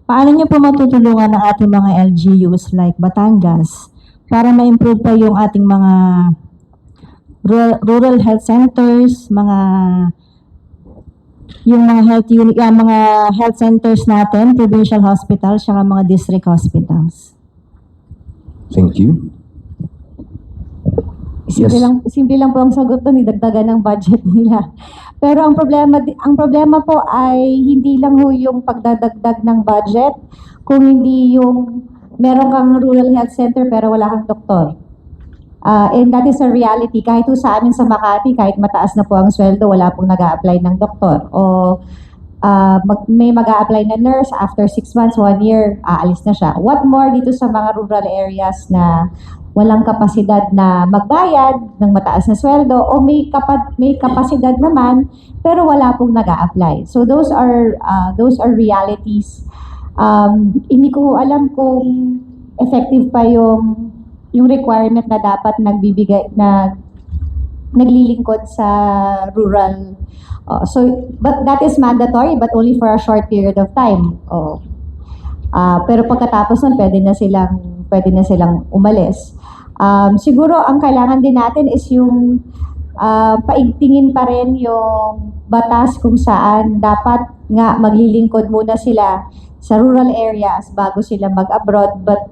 Paano niyo po matutulungan ang ating mga LGUs like Batangas para ma-improve pa yung ating mga rural health centers, yung mga health centers natin, provincial hospitals, saka mga district hospitals? Thank you. Yes. Simple lang po ang sagot doon, idagdagan ng budget nila. Pero ang problema po ay hindi lang ho yung pagdadagdag ng budget, kung hindi yung meron kang rural health center pero wala kang doktor. And that is a reality. Kahit po sa amin sa Makati, kahit mataas na po ang sweldo, wala pong nag-a-apply ng doktor. O may mag-a-apply na nurse, after 6 months, 1 year, aalis na siya. What more dito sa mga rural areas na walang kapasidad na magbayad ng mataas na sweldo o may kapasidad naman pero wala pong nag-a-apply. So those are realities. Hindi ko alam kung effective pa yung requirement na dapat naglilingkod sa rural. But that is mandatory but only for a short period of time. Pero pagkatapos nun, pwede na silang umalis. Siguro ang kailangan din natin is yung paigtingin pa rin yung batas kung saan dapat nga maglilingkod muna sila sa rural areas bago sila mag-abroad. But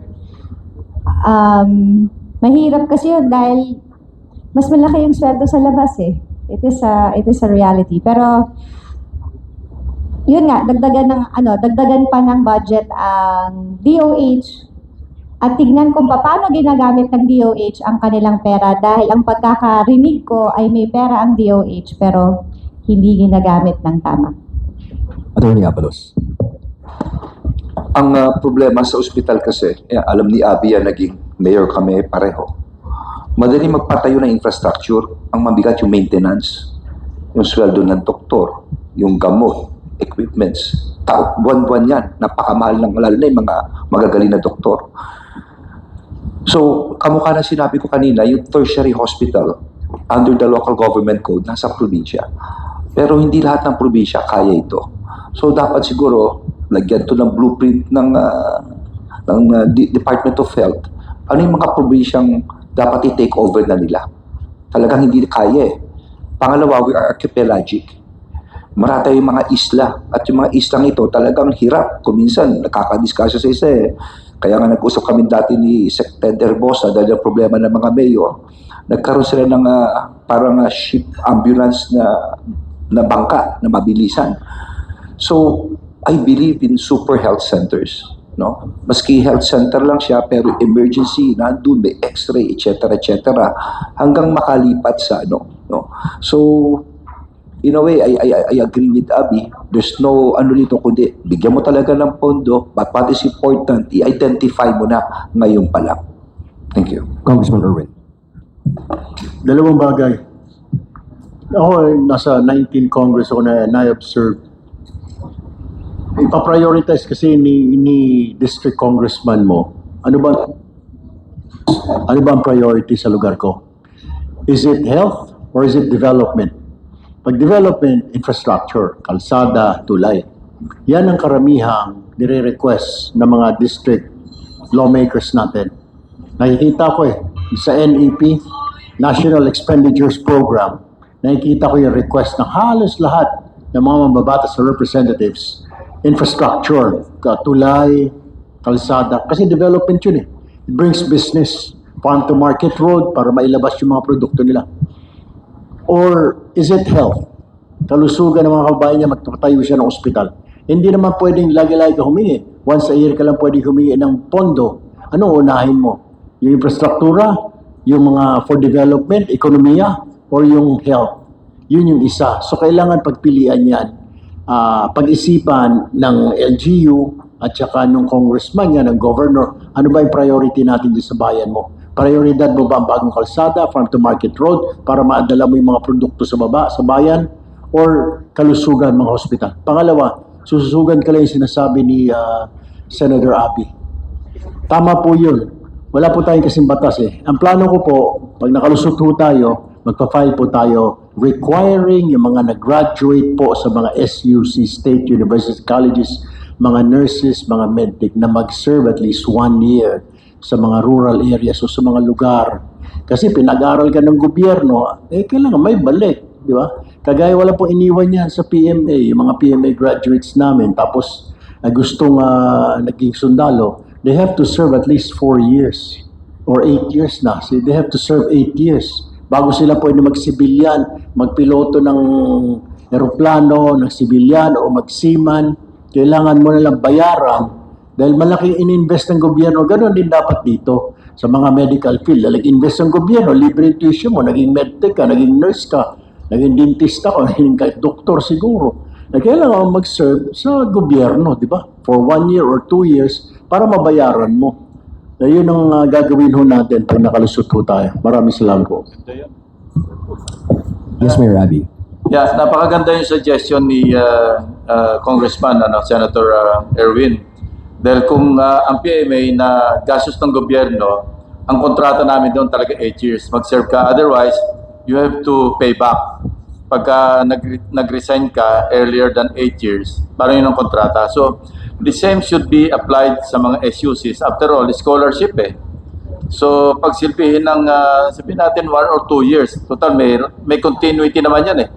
mahirap kasi yun dahil mas malaki yung sweldo sa labas eh. It is a reality. Pero yun nga, dagdagan pa ng budget ang DOH at tignan kung paano ginagamit ng DOH ang kanilang pera dahil ang pagkakarinig ko ay may pera ang DOH pero hindi ginagamit ng tama. Attorney Abalos. Ang problema sa ospital kasi, alam ni Abby yan, naging mayor kami pareho. Madali magpatayo ng infrastructure, ang mabigat yung maintenance, yung sweldo ng doktor, yung gamot, equipments. Buwan-buwan yan, napakamahal ng lalo na yung mga magagaling na doktor. So, kamukha na sinabi ko kanina, yung tertiary hospital under the local government code nasa probinsya. Pero hindi lahat ng probinsya kaya ito. So, dapat siguro lagyan to ng blueprint ng Department of Health. Ano yung mga probinsyang dapat i-take over na nila? Talagang hindi kaya eh. Pangalawa, we are archipelagic. Marata yung mga isla. At yung mga islang ito talagang hirap. Kung minsan, nakakadiskasya sa isa eh. Kaya nga nag-usap kami dati ni Sec. Ted Herbosa dahil yung problema ng mga mayor. Nagkaroon sila ng parang ship ambulance na bangka, na mabilisan. So, I believe in super health centers. No? Maski health center lang siya, pero emergency, nandun, may x-ray, etc., etc., hanggang makalipat sa ano. No? So, in a way, I agree with Abby. There's no dito, kundi bigyan mo talaga ng pondo, but what is important, i-identify mo na ngayon pa lang. Thank you. Congressman Erwin. Dalawang bagay. Ako, nasa 19 Congress ako na observe. Ipaprioritize kasi ni District Congressman mo. Ano ba ang priority sa lugar ko? Is it health or is it development? Pag development, infrastructure, kalsada, tulay. Yan ang karamihang nire-request ng mga district lawmakers natin. Nakikita ko sa NEP, National Expenditures Program, nakikita ko yung request ng halos lahat ng mga mababatas na representatives. Infrastructure, tulay, kalsada. Kasi development yun eh. It brings business. Farm to market road para mailabas yung mga produkto nila. Or is it health? Kalusugan ng mga kabayan niya, magpatayo siya ng ospital. Hindi naman pwedeng lagi-lagi humingi. Once a year ka lang pwedeng humingi ng pondo. Ano unahin mo? Yung infrastruktura, yung mga for development, ekonomiya, or yung health? Yun yung isa. So kailangan pagpilian yan. Pag-isipan ng LGU at saka ng congressman yan, ng governor, ano ba yung priority natin dito sa bayan mo? Prioridad mo ba ang bagong kalsada, farm to market road, para maadala mo yung mga produkto sa bayan, or kalusugan mga hospital? Pangalawa, sususugan ka lang yung sinasabi ni Senator Abby. Tama po yun. Wala po tayong kasing batas eh. Ang plano ko po, pag nakalusot po tayo, magpa-file po tayo requiring yung mga nag-graduate po sa mga SUC, State University Colleges, mga nurses, mga medtech na mag-serve at least 1 year sa mga rural areas o sa mga lugar. Kasi pinag-aral ka ng gobyerno, kailangan may balik, di ba? Kagaya wala pong iniwan yan sa PMA, yung mga PMA graduates namin, tapos gustong naging sundalo, they have to serve at least 4 years or 8 years na. So they have to serve 8 years bago sila pwede magsibilyan, magpiloto ng eroplano, ng sibilyan o magsiman. Kailangan mo nalang bayaran dahil malaking ininvest ng gobyerno. Ganon din dapat dito sa mga medical field. Nag-invest ng gobyerno, libre yung tuition mo, naging medtech ka, naging nurse ka, naging dentista ka, naging kahit doktor siguro. Kailangan mo mag-serve sa gobyerno, di ba? For 1 year or 2 years para mabayaran mo. Yun ang gagawin ho natin pag nakalusot ho tayo. Maraming salamat po. Yes, Mayor Abby. Yeah, napakaganda yung suggestion ni Congressman Senator Erwin. Dahil kung ang PMA na gastos ng gobyerno, ang kontrata namin doon talaga 8 years. Mag-serve ka. Otherwise, you have to pay back. Pagka nag-resign ka earlier than 8 years, parang yun ang kontrata. So, the same should be applied sa mga SUCs. After all, scholarship eh. So, pag silbihin ng, sabihin natin 1 or 2 years, total may continuity naman yan eh.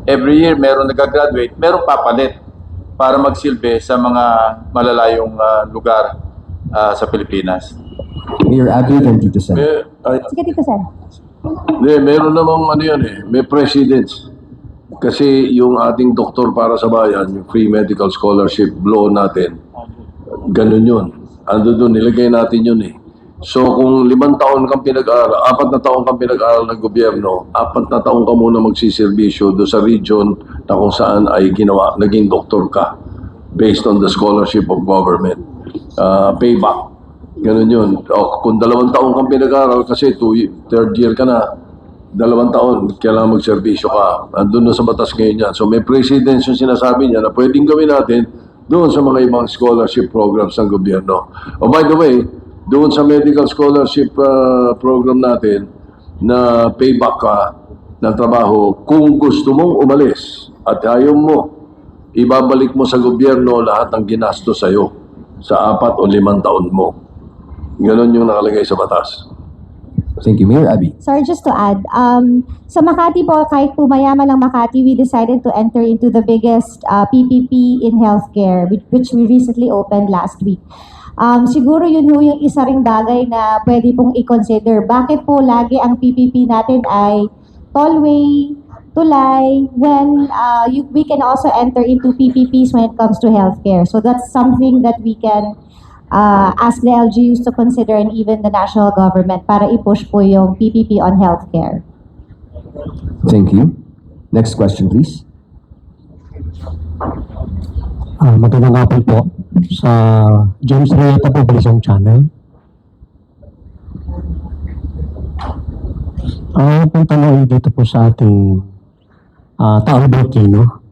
Every year, meron nag-graduate, meron papalit para magsilbi sa mga malalayong lugar sa Pilipinas. Mayor Abby, then Tito Sen. Sige, Tito Sen. Meron namang ano yan eh, may precedence. Kasi yung ating doktor para sa bayan, yung free medical scholarship law natin, ganun yun. Ando doon, nilagay natin yun eh. So kung 5 taon kang pinag-aaral, 4 na taon kang pinag-aaral ng gobyerno, 4 na taon ka muna magsiservisyo doon sa region na kung saan ay ginawa, naging doktor ka based on the scholarship of government. Payback. Ganun yun. O, kung 2 taon kang pinag-aaral kasi 3rd year ka na, 2 taon, kailangan magserbisyo ka. Andun na sa batas ngayon yan. So may precedence yung sinasabi niya na pwedeng gawin natin doon sa mga ibang scholarship programs ng gobyerno. Oh, by the way, doon sa medical scholarship program natin na payback ka ng trabaho, kung gusto mong umalis at ayaw mo, ibabalik mo sa gobyerno lahat ng ginasto sa'yo sa 4 o 5 taon mo. Ganon yung nakalagay sa batas. Thank you, Mayor Abby. Sorry, just to add, sa Makati po, kahit po mayaman ng Makati, we decided to enter into the biggest PPP in healthcare, which we recently opened last week. Siguro yun yung isa ring bagay na pwede pong i-consider. Bakit po lagi ang PPP natin ay tollway, tulay, when we can also enter into PPPs when it comes to healthcare. So that's something that we can ask the LGUs to consider and even the national government para i-push po yung PPP on healthcare. Thank you. Next question, please. Magandang hapon po sa James Reyeta po, Balisong Channel. Ang punta na dito po sa ating Taal Volcano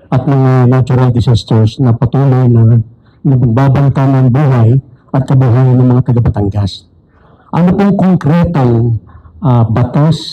at mga natural disasters na patuloy na nagbabanta ng buhay at kabuhayan ng mga taga Batangas. Ano pong konkretong batas